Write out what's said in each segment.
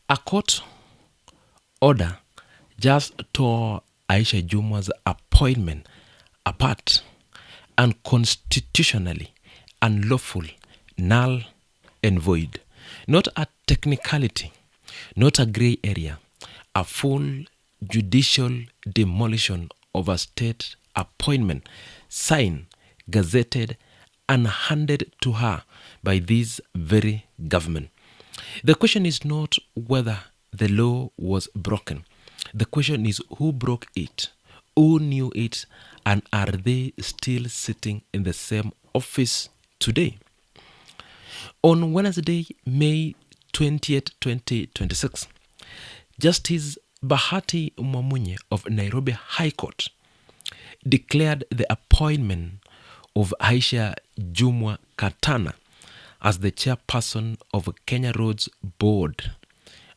A court order just tore Aisha Jumwa's appointment apart, unconstitutionally, unlawful, null and void. Not a technicality, not a grey area, a full judicial demolition of a state appointment, signed, gazetted, and handed to her by this very government. The question is not whether the law was broken. The question is who broke it, who knew it, and are they still sitting in the same office today? On Wednesday, May 20th, 2026, Justice Bahati Mwamunye of Nairobi High Court declared the appointment of Aisha Jumwa Katana as the chairperson of Kenya Roads Board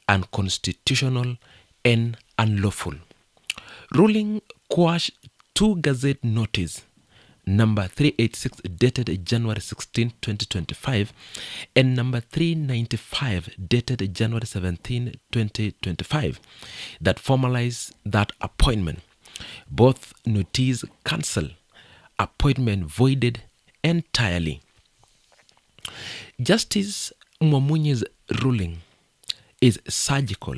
unconstitutional and unlawful. Ruling quashed two Gazette notice number 386 dated January 16, 2025 and number 395 dated January 17, 2025 that formalize that appointment. Both notice cancel, appointment voided entirely. Justice Mwamunye's ruling is surgical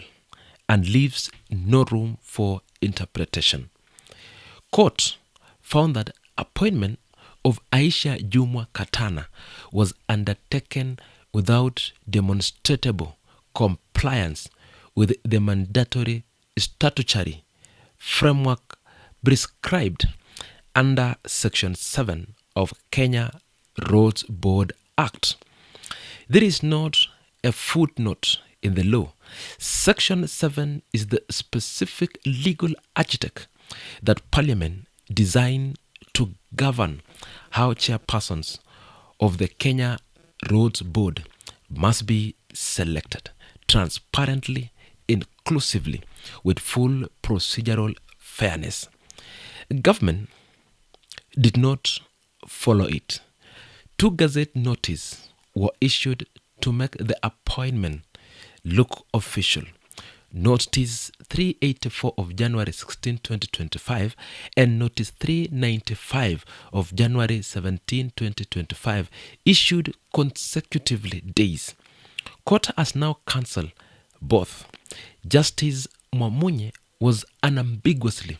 and leaves no room for interpretation. Court found that appointment of Aisha Jumwa Katana was undertaken without demonstrable compliance with the mandatory statutory framework prescribed under Section 7 of Kenya Roads Board Act. There is not a footnote in the law. Section 7 is the specific legal architect that Parliament designed to govern how chairpersons of the Kenya Roads Board must be selected transparently, inclusively, with full procedural fairness. Government did not follow it. Two Gazette notices were issued to make the appointment look official. Notice 384 of January 16, 2025 and Notice 395 of January 17, 2025 issued consecutively days. Court has now cancelled both. Justice Mwamunye was unambiguously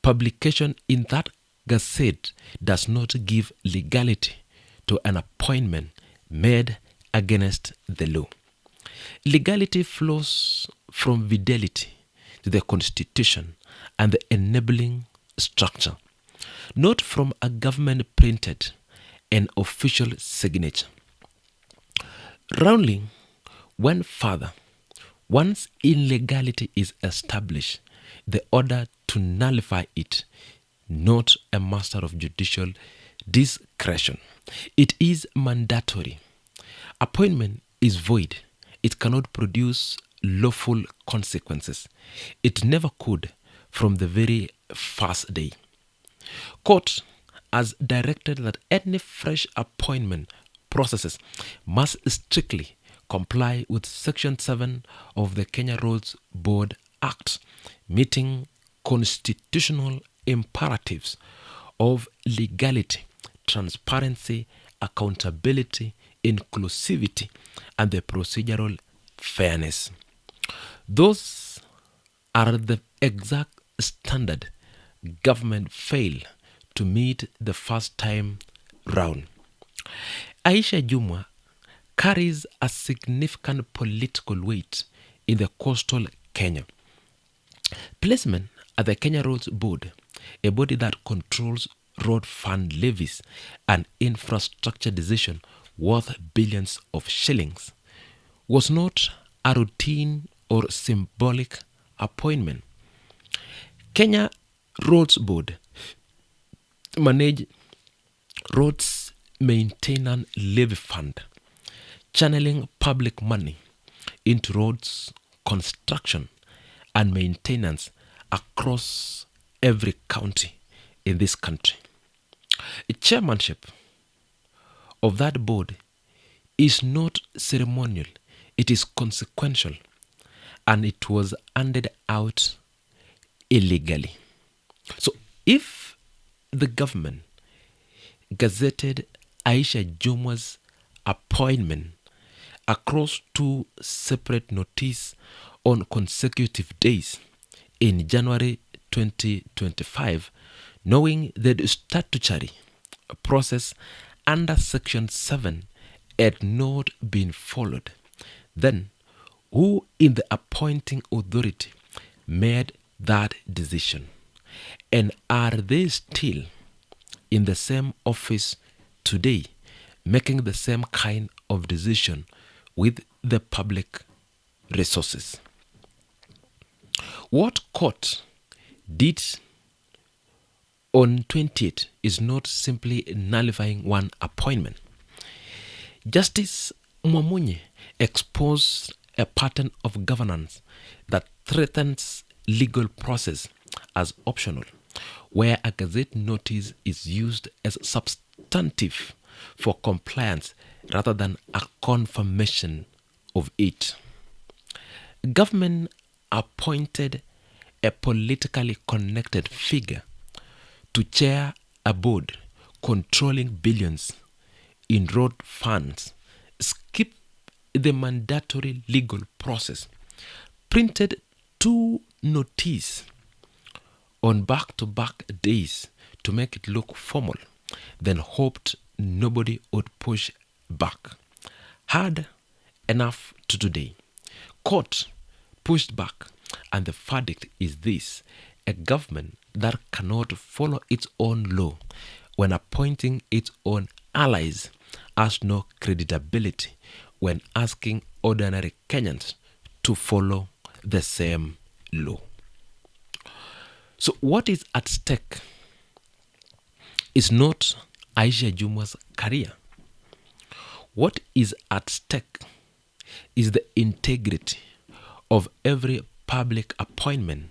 publication in that Gazette does not give legality to an appointment made against the law. Legality flows from fidelity to the Constitution and the enabling structure, not from a government-printed and official signature. Roundly went further. Once illegality is established, the order to nullify it, not a matter of judicial discretion. It is mandatory. Appointment is void. It cannot produce lawful consequences. It never could from the very first day. Court has directed that any fresh appointment processes must strictly comply with Section 7 of the Kenya Roads Board Act, meeting constitutional imperatives of legality, transparency, accountability, inclusivity, and the procedural fairness. Those are the exact standard government failed to meet the first time round. Aisha Jumwa carries a significant political weight in the coastal Kenya. Placement at the Kenya Roads Board, a body that controls road fund levies and infrastructure decision worth billions of shillings, was not a routine or symbolic appointment. Kenya Roads Board manage roads maintenance levy fund, channeling public money into roads construction and maintenance across every county in this country. The chairmanship of that board is not ceremonial. it is consequential, and it was handed out illegally. So if the government gazetted Aisha Jumwa's appointment across two separate notices on consecutive days in January 2025, knowing the statutory process under Section 7 had not been followed, then who in the appointing authority made that decision? And are they still in the same office today, making the same kind of decision with the public resources? What court did on 28th is not simply nullifying one appointment. Justice Mwamunye exposed a pattern of governance that threatens legal process as optional, where a gazette notice is used as substantive for compliance rather than a confirmation of it. Government appointed a politically connected figure to chair a board controlling billions in road funds, skip the mandatory legal process, printed two notices on back-to-back days to make it look formal, then hoped nobody would push back. Had enough to today. Court pushed back, and the verdict is this: a government that cannot follow its own law when appointing its own allies has no credibility when asking ordinary Kenyans to follow the same law. So what is at stake is not Aisha Jumwa's career. What is at stake is the integrity of every public appointment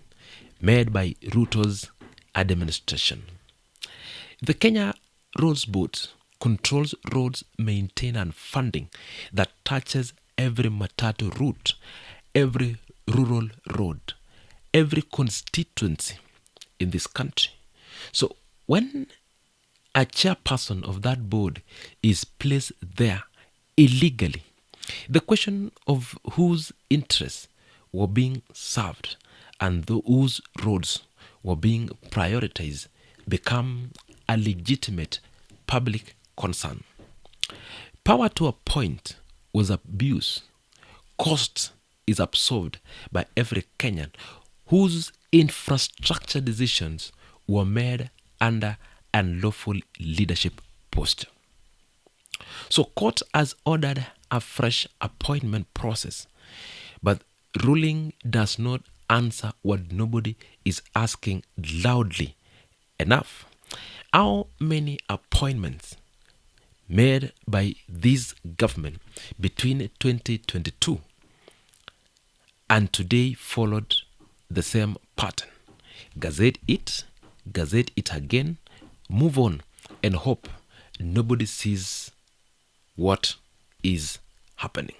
made by Ruto's administration. The Kenya Roads Board controls roads maintenance and funding that touches every matatu route, every rural road, every constituency in this country. So when a chairperson of that board is placed there illegally, the question of whose interests were being served and whose roads were being prioritized become a legitimate public concern. Power to appoint was abused. Cost is absorbed by every Kenyan whose infrastructure decisions were made under unlawful leadership posture. So court has ordered a fresh appointment process, but ruling does not answer what nobody is asking loudly enough. How many appointments made by this government between 2022 and today followed the same pattern? Gazette it again, move on, and hope nobody sees what is happening.